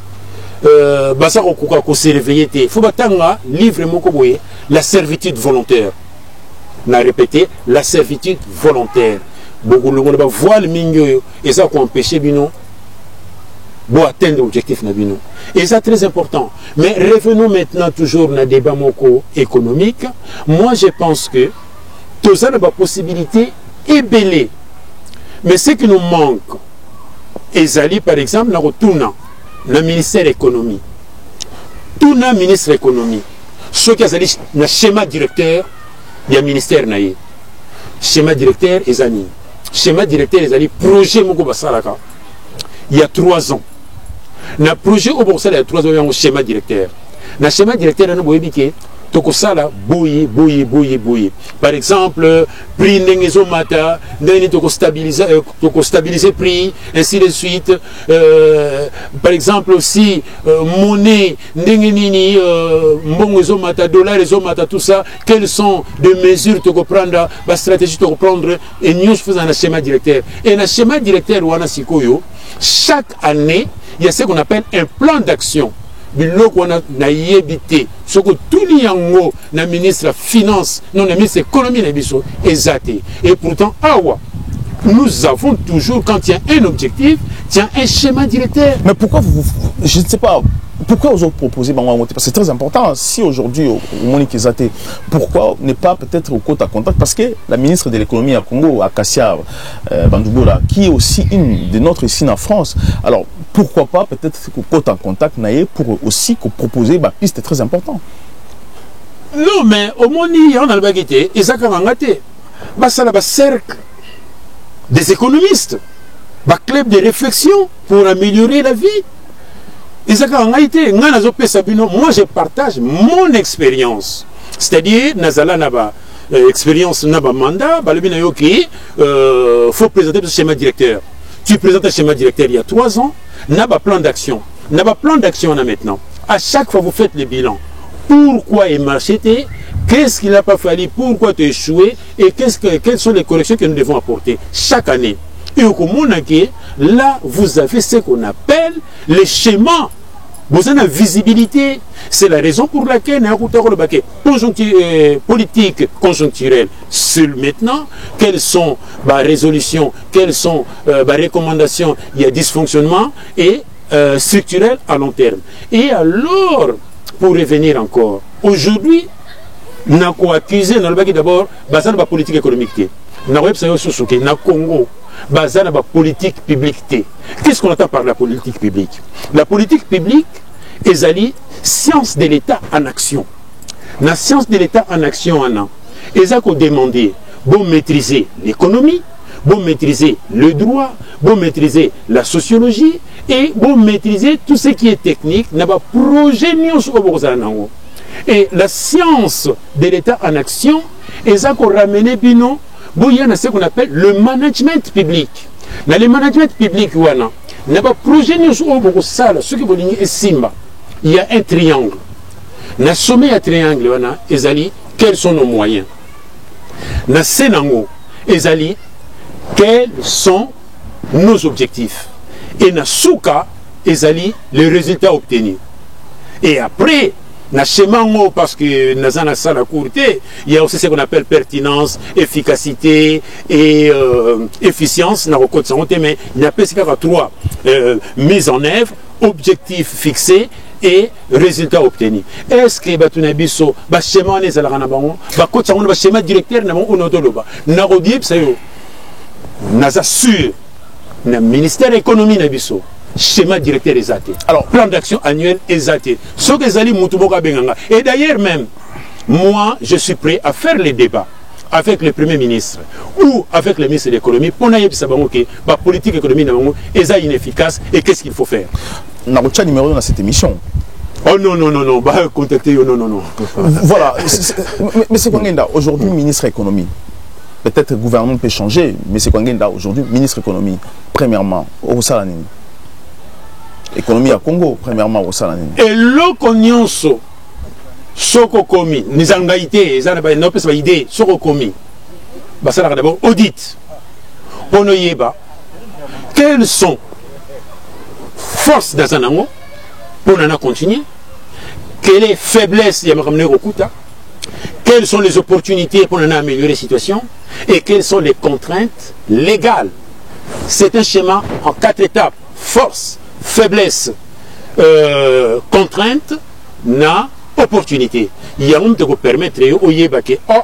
basa ko se réveiller te. Faut batanga livre moko boye la servitude volontaire. On a répété la servitude volontaire. Beaucoup le monde va voir le mingo et ça qu'on empêcher bino pour atteindre l'objectif nabino. Et c'est très important. Mais revenons maintenant toujours dans le débat économique. Moi, je pense que tout ça n'a pas possibilité ébellée. Mais ce qui nous manque, Ezali, par exemple, dans le ministère de l'économie. Tout le ministre de l'économie. Ce qui est le schéma directeur, il y a le ministère. Schéma directeur, Ezali. Schéma directeur, Ezali. Projet Moko Basalaka. Il y a 3 ans. Dans le projet au Boursa, il y a 3 ans, il y a un schéma directeur. Dans le schéma directeur, il y a un boye. Par exemple, prix n'engezo mata, stabiliser prix, ainsi de suite. Par exemple aussi, monnaie, n'engenini, mbongezo mata, dollar, mata, tout ça. Quelles sont les mesures que tu prendre, la stratégie que tu prendre, et nous faisons un schéma directeur. Et dans le schéma directeur, chaque année, il y a ce qu'on appelle un plan d'action. Biloko na yebité ce que tout liango na ministre de finance non na ministre de l'économie na biso exacté et pourtant awa nous avons toujours quand il y a un objectif il y a un schéma directeur. Mais pourquoi je ne sais pas pourquoi vous proposez parce que c'est très important si aujourd'hui au Monique Zaté pourquoi ne pas peut-être au côte à contact parce que la ministre de l'économie à Congo Akassia Bandoubola qui est aussi une de notre ici en France alors pourquoi pas peut-être au côte en contact pour aussi proposer ma piste très important. Non mais au Moni on a le baguette et ça quand on ça là cercle des économistes club de réflexion pour améliorer la vie. Et ça, moi, je partage mon expérience. C'est-à-dire, Nazala Naba, expérience Naba Manda, faut présenter le schéma directeur. Tu présentes un schéma directeur il y a 3 ans, Naba plan d'action. Naba plan d'action maintenant. À chaque fois, vous faites le bilan. Pourquoi il marchait? Qu'est-ce qu'il n'a pas fallu? Pourquoi tu as échoué? Et quelles sont les corrections que nous devons apporter chaque année? Et au Komonake, là, vous avez ce qu'on appelle les schémas. Vous avez la visibilité. C'est la raison pour laquelle politique conjoncturelle. Seul maintenant, quelles sont les résolutions, quelles sont les recommandations, il y a dysfonctionnement et structurel à long terme. Et alors, pour revenir encore, aujourd'hui, nous avons accusé d'abord la politique économique. Nous avons na Congo. Basé sur la politique publique. Qu'est-ce qu'on entend par la politique publique? La politique publique est la science de l'État en action. La science de l'État en action, ils ont demandé de maîtriser l'économie, de maîtriser le droit, de maîtriser la sociologie et de maîtriser tout ce qui est technique. Projet. Et la science de l'État en action, ils ont ramené Bino. Il y a ce qu'on appelle le management public. Dans le management public, il y a un projet il y a un triangle. Dans le sommet du triangle, quels sont nos moyens? Dans le Sénango, quels sont nos objectifs? Et dans le Souka, les résultats obtenus. Et après, na schéma parce que dans la salle à courte, il y a aussi ce qu'on appelle pertinence, efficacité et efficience. Mais il y a presque 3 mises en œuvre, objectifs fixés et résultats obtenus. Est-ce que Batunabiso, schéma n'est pas le schéma directeur n'a pas sûr le ministère de l'économie na biso schéma directeur exaté. Alors plan d'action annuel exaté. Ce que zali mutuboka benganga. Et d'ailleurs même moi je suis prêt à faire les débats avec le Premier ministre ou avec le ministre de l'économie pour n'ayebisa bango que la politique économique na bango est inefficace et qu'est-ce qu'il faut faire. On a reçu numéro dans cette émission. Oh non, non, non, non, bah contactez, non, non, non. Voilà, mais c'est quoi aujourd'hui, ministre de l'économie? Peut-être le gouvernement peut changer, mais c'est quoi aujourd'hui, ministre de l'économie? Premièrement, au Salanini. Économie à Congo, premièrement, au Salanini. Et l'Okonyonso, Soko Komi, Nizangaïté, Zanaba, pas idée, Soko Komi, Basala d'abord, audit. Onoyeba, quelles sont forces d'Azanango? Pour en continuer, quelle est la faiblesse de Okuta, quelles sont les opportunités pour en améliorer la situation et quelles sont les contraintes légales. C'est un schéma en 4 étapes: force, faiblesse, contrainte, na opportunité. Il y a un qui permettre au Yébake, oh,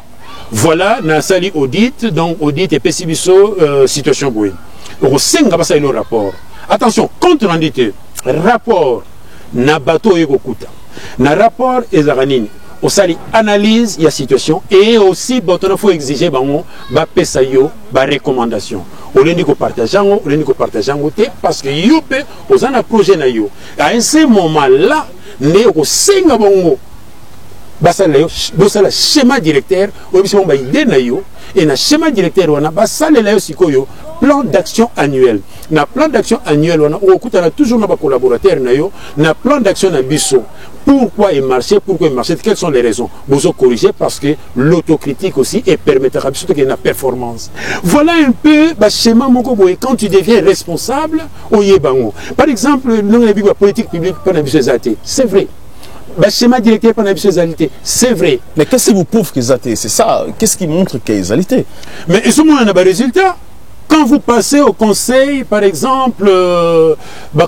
voilà, na sali audit, donc audit et pessibiso situation bouée. Au sein de le rapport. Attention, compte rendu, rapport. Na bateau ekokuta na rapport ezaranini osali analyse ya situation et aussi botona faut exiger bango ba pesa yo ba recommandation olendi ko partageango te parce que yo pe ozana projet na yo à un ce moment là ne ko senga bango basala yo bosala schéma directeur obiso ba idée na yo et na schéma directeur wana basala la yo sikoyo plan d'action annuel. Na plan d'action annuel, on a toujours nos collaborateurs, na plan d'action à Bisso. Pourquoi il marchait, quelles sont les raisons? Vous vous corrigez parce que l'autocritique aussi est permettra surtout qu'il y a une performance. Voilà un peu le schéma quand tu deviens responsable au Yébango. Par exemple, dans la politique publique, c'est vrai. Le schéma directeur pour la c'est vrai. Mais qu'est-ce qui vous prouve qu'ils ont été? C'est ça. Qu'est-ce qui montre qu'ils ont été? Mais ils ont un résultat. Quand vous passez au conseil, par exemple,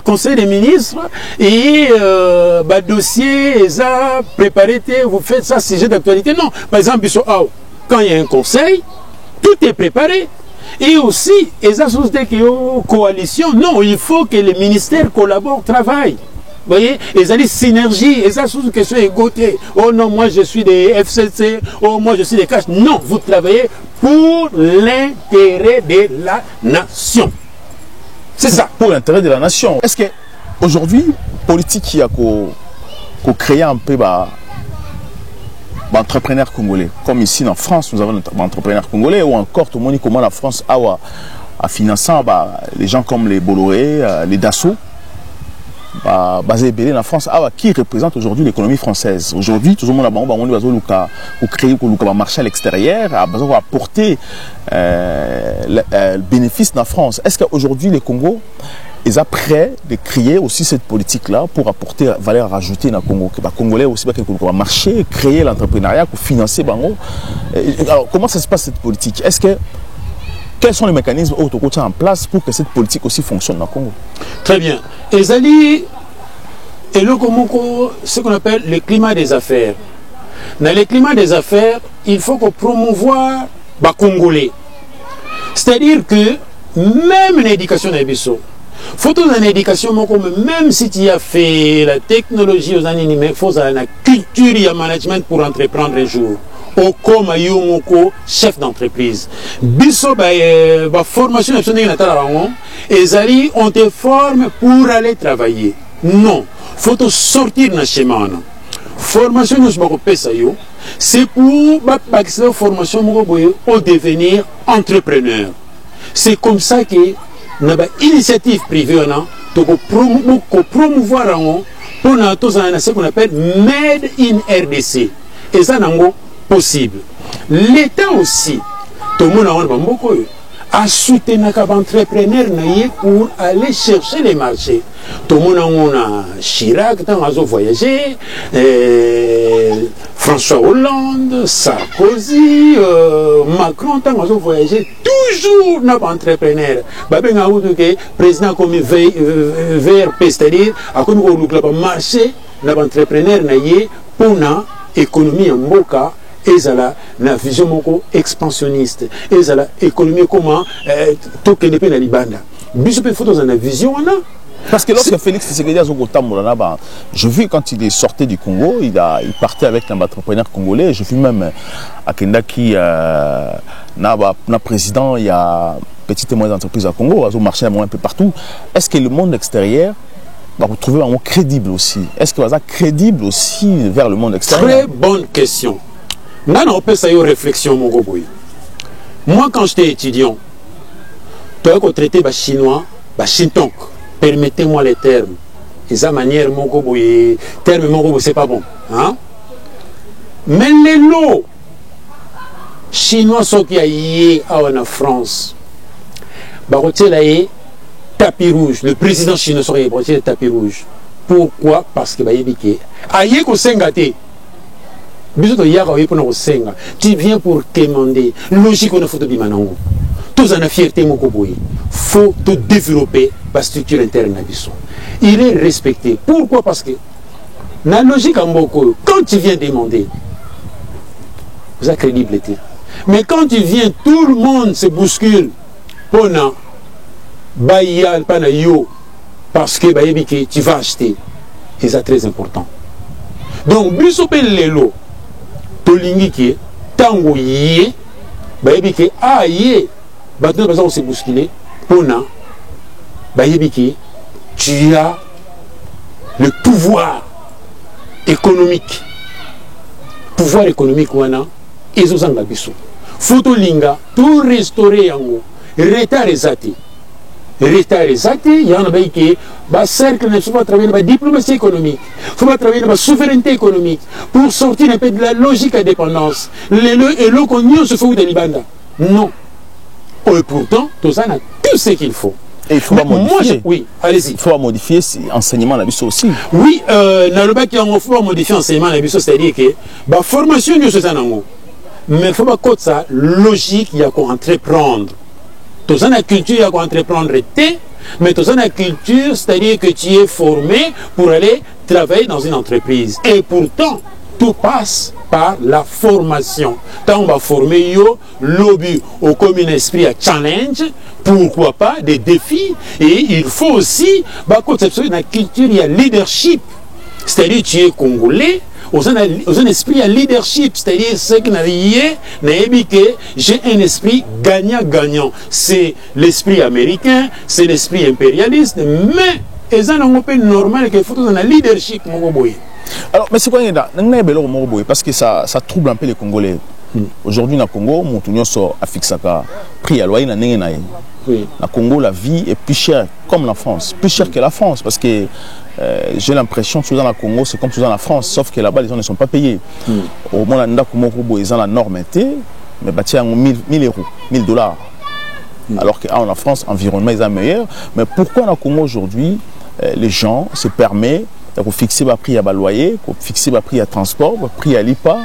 conseil des ministres, et dossier, préparé, vous faites ça, sujet d'actualité. Non, par exemple, quand il y a un conseil, tout est préparé. Et aussi, coalition, non, il faut que les ministères collaborent, travaillent. Vous voyez, ils ont des synergies, ils ont des questions égotées. Oh non, moi je suis des FCC, oh moi je suis des cash. Non, vous travaillez pour l'intérêt de la nation. C'est ça. Pour l'intérêt de la nation. Est-ce qu'aujourd'hui, politique qui a créé un peu d'entrepreneurs congolais, comme ici en France, nous avons des entrepreneurs congolais, ou encore tout le monde comment la France a financé les gens comme les Bolloré, les Dassault, basé en France, qui représente aujourd'hui l'économie française. Aujourd'hui, tout le monde a créé un marché à l'extérieur, a apporter le bénéfice de la France. Est-ce qu'aujourd'hui, les Congo, ils sont prêts de créer aussi cette politique-là pour apporter valeur ajoutée dans le Congo? Les Congolais aussi, va marcher, créer l'entrepreneuriat pour financer. Alors, comment ça se passe cette politique? Quels sont les mécanismes en place pour que cette politique aussi fonctionne dans le Congo? Très bien. Ezali, et le Congo, ce qu'on appelle le climat des affaires. Dans le climat des affaires, il faut qu'on promouvoir les Congolais. C'est-à-dire que même l'éducation des bisous, faut une éducation, même si tu as fait la technologie aux années, il faut la culture et le management pour entreprendre un jour. Au comme chef d'entreprise. Biso formation on te forme pour aller travailler. Non, faut te sortir dans schéma. Formation c'est pour formation pour devenir entrepreneur. C'est comme ça que l'initiative privée pour promouvoir pour ce qu'on appelle Made in RDC. Et ça possible. L'État aussi, tout le monde a soutenu les entrepreneurs pour aller chercher les marchés. Tout le monde a Chirac, a voyagé, François Hollande, Sarkozy, Macron, a voyagé. Toujours nos entrepreneurs. Le président comme VRP, c'est-à-dire, a comme le marché, les entrepreneurs pour l'économie en Moka. Et ça la vision expansionniste. Et ça l'économie comment tout que dépend de l'Ibanda. biso pe photos dans la vision on a. Parce que lorsque Félix Tshisekedi a je vis quand il est sorti du Congo, il partait avec un entrepreneur congolais. Je vis même à Kendaki, na président, il y a petites et moyennes entreprises à Congo, ils ont marché un peu partout. Est-ce que le monde extérieur va retrouver un mot crédible aussi? Est-ce qu'il va être crédible aussi vers le monde extérieur? Très bonne question. On peut faire une réflexion, mon gros. Moi, quand j'étais étudiant, tu as traité les Chinois, les Shintonk. Permettez-moi les termes. Et sa manière, mon gros, terme, mon gros, c'est pas bon. Hein? Mais les lots chinois sont qui aillés en France. Tapis rouge. Le président chinois serait le tapis rouge. Pourquoi? Parce que aïe ko sengate. Tu viens pour demander. Logique, on a photo bimanango. Tous en a fierté, mon koboui. Faut te développer la structure interne. Il est respecté. Pourquoi? Parce que, la logique en beaucoup, quand tu viens demander, vous avez crédibilité. Mais quand tu viens, tout le monde se bouscule. Pona, Bayal, Panayo, parce que tu vas acheter. Et c'est très important. Donc, Bissopel Lelo, Tolingi qui est, Tango Yé, Bayebike, ah Yé, maintenant, on s'est bousculé, Pona, Bayebike, tu as le pouvoir économique. Pouvoir économique, Wana, et Zozanga Bissou. Photo Linga, tout restaurer yango, retard exacté. Retard exacté, il y en a qui cercle, il faut travailler la diplomatie économique, il faut travailler la souveraineté économique pour sortir un peu de la logique à dépendance. Et l'eau qu'on se fait de l'Ibanda. Non. Et pourtant, tout ça a tout ce qu'il faut. Et il faut modifier. Oui, allez-y. Il faut modifier l'enseignement de l'Abisso aussi. Oui, il faut modifier l'enseignement de l'Abisso, c'est-à-dire que la formation, c'est ça. Mais il faut pas que ça logique, il y a qu'on entreprendre. Dans la culture, il y a qu'on entreprendre, mais dans la culture, c'est-à-dire que tu es formé pour aller travailler dans une entreprise. Et pourtant, tout passe par la formation. Quand on va former, l'obus au commun esprit à challenge, pourquoi pas des défis. Et il faut aussi, dans la culture, il y a leadership. C'est-à-dire que tu es congolais, aux un esprit à leadership, c'est-à-dire ce qui n'a lié, j'ai un esprit gagnant-gagnant. C'est l'esprit américain, c'est l'esprit impérialiste, mais c'est un peu normal qu'il faut un leadership. Alors, mais c'est quoi parce que ça trouble un peu les Congolais. Aujourd'hui, dans le Congo, mon sort à Fixaka, prix à loyer, oui. Dans le Congo, la vie est plus chère, comme la France, plus chère que la France, parce que j'ai l'impression que dans le Congo, c'est comme dans la France, sauf que là-bas, les gens ne sont pas payés. Au moins, ils ont la norme, mais ils ont 1000 euros, 1000 dollars. Alors qu'en France, l'environnement est meilleur. Mais pourquoi dans le Congo aujourd'hui, les gens se permettent de fixer le prix à loyer, de fixer le prix à transport, le prix à l'IPA,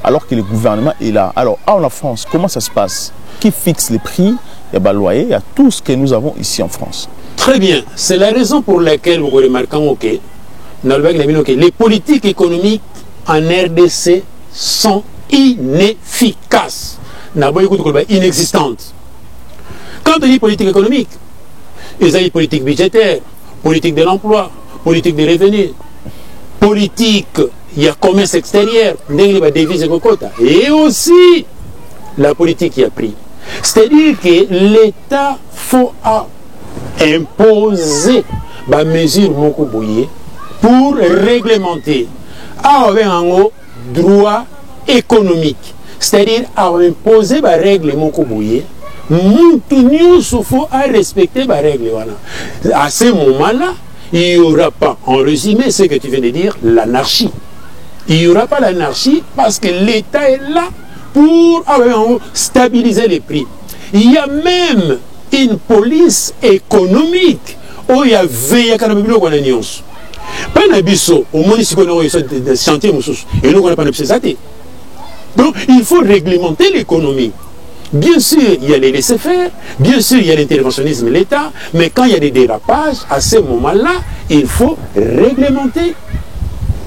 alors que le gouvernement est là? Alors, en France, comment ça se passe? Qui fixe les prix à loyer, à tout ce que nous avons ici en France? Très bien. C'est la raison pour laquelle vous remarquez que les politiques économiques en RDC sont inefficaces, inexistantes. Quand on dit politique économique, ils ont politique budgétaire, politique de l'emploi, politique des revenus, politique, il y a commerce extérieur, et aussi la politique qui a pris. C'est-à-dire que l'État faut imposer des mesures pour réglementer un droit économique. C'est-à-dire imposer des règles il faut respecter les règles. À ce moment-là, il n'y aura pas, en résumé, ce que tu viens de dire, l'anarchie. Il n'y aura pas l'anarchie parce que l'État est là pour stabiliser les prix. Il y a même une police économique où il y a veillé à la Bibliothèque. Donc, il faut réglementer l'économie. Bien sûr, il y a les laissés-faire, bien sûr, il y a l'interventionnisme de l'État, mais quand il y a des dérapages, à ce moment-là, il faut réglementer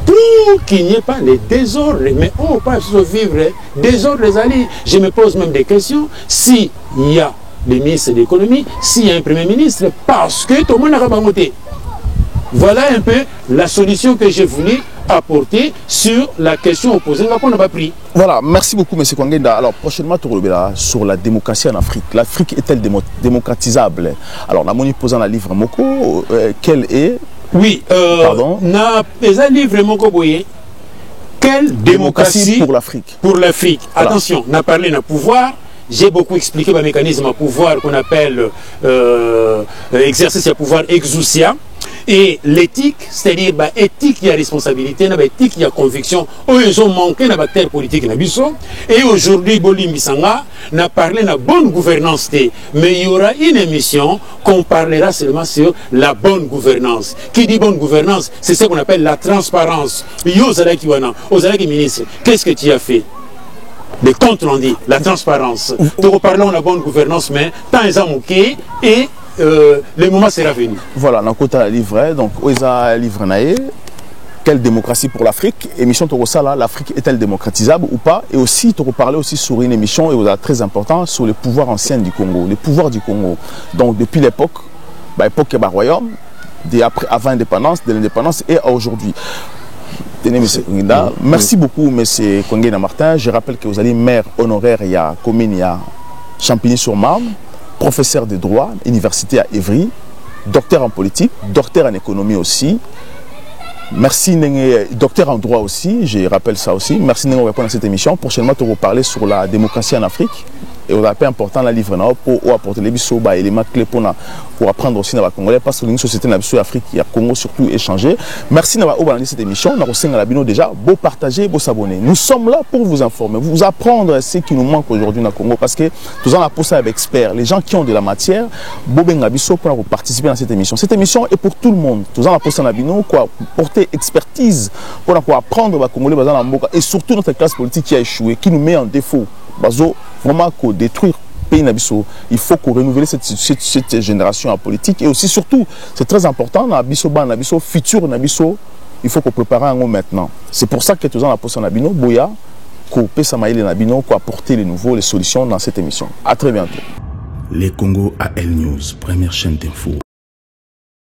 pour qu'il n'y ait pas les désordres. Mais on ne peut pas vivre désordres, les alliés. Je me pose même des questions. S'il y a les ministres de l'économie, s'il y a un premier ministre, parce que tout le monde n'a pas voté. Voilà un peu la solution que j'ai voulu apporter sur la question opposée qu'on n'a pas pris. Voilà, merci beaucoup M. Kwangenda. Alors prochainement, sur la démocratie en Afrique. L'Afrique est-elle démocratisable? Alors, la monnaie posant la livre Moko, quelle est... Oui, pardon? Na livre Moko Boye. Quelle démocratie pour l'Afrique? Pour l'Afrique. Voilà. Attention, on a parlé de pouvoir. J'ai beaucoup expliqué le mécanisme à pouvoir qu'on appelle exercice à pouvoir exousia. Et l'éthique, c'est-à-dire éthique, il y a responsabilité, éthique, il y a conviction. Ils ont manqué dans la terre politique. Et aujourd'hui, Bolim Bissanga n'a parlé de la bonne gouvernance. Mais il y aura une émission qu'on parlera seulement sur la bonne gouvernance. Qui dit bonne gouvernance, c'est ce qu'on appelle la transparence. Ozalaki ministre, qu'est-ce que tu as fait? Les comptes rendus, la transparence. Nous reparlons de la bonne gouvernance, mais tant ils ont manqué et le moment sera venu. Voilà, dans le côté livre, donc, Oeza livre nae, quelle démocratie pour l'Afrique? Émission Torosala, l'Afrique est-elle démocratisable ou pas? Et aussi, tu reparler aussi sur une émission, et très important, sur les pouvoirs anciens du Congo, les pouvoirs du Congo. Donc, depuis l'époque, époque du royaume, avant l'indépendance, de l'indépendance et à aujourd'hui. Merci beaucoup, M. Kwangenda Martin. Je rappelle que vous allez maire honoraire, il y a commune, il y a Champigny-sur-Marne, professeur de droit, université à Évry, docteur en politique, docteur en économie aussi. Merci, docteur en droit aussi, je rappelle ça aussi. Merci de répondre à cette émission. Prochainement, on va parler sur la démocratie en Afrique. Et on a peu important la livre pour apporter les éléments clés pour apprendre aussi dans la Congolais parce que une société dans l'Afrique, il y a Congo surtout échangé. Merci d'avoir regardé cette émission. Nous avons déjà beau partager, beau s'abonner. Nous sommes là pour vous informer, vous apprendre ce qui nous manque aujourd'hui dans le Congo parce que nous allons poser avec experts, les gens qui ont de la matière, pour participer à cette émission. Cette émission est pour tout le monde. Nous allons poser pour porter expertise pour apprendre à Congolais et surtout notre classe politique qui a échoué, qui nous met en défaut. Vraiment détruire le pays Nabiso, il faut qu'on renouvelle cette génération en politique et aussi surtout c'est très important Nabiso futur Nabiso, il faut qu'on prépare un mot maintenant. C'est pour ça que tous en la poste Nabino Boya qu'on peut s'amailler Nabino pour apporter les nouveaux les solutions dans cette émission. À très bientôt. Les Congo AL News, première chaîne d'info.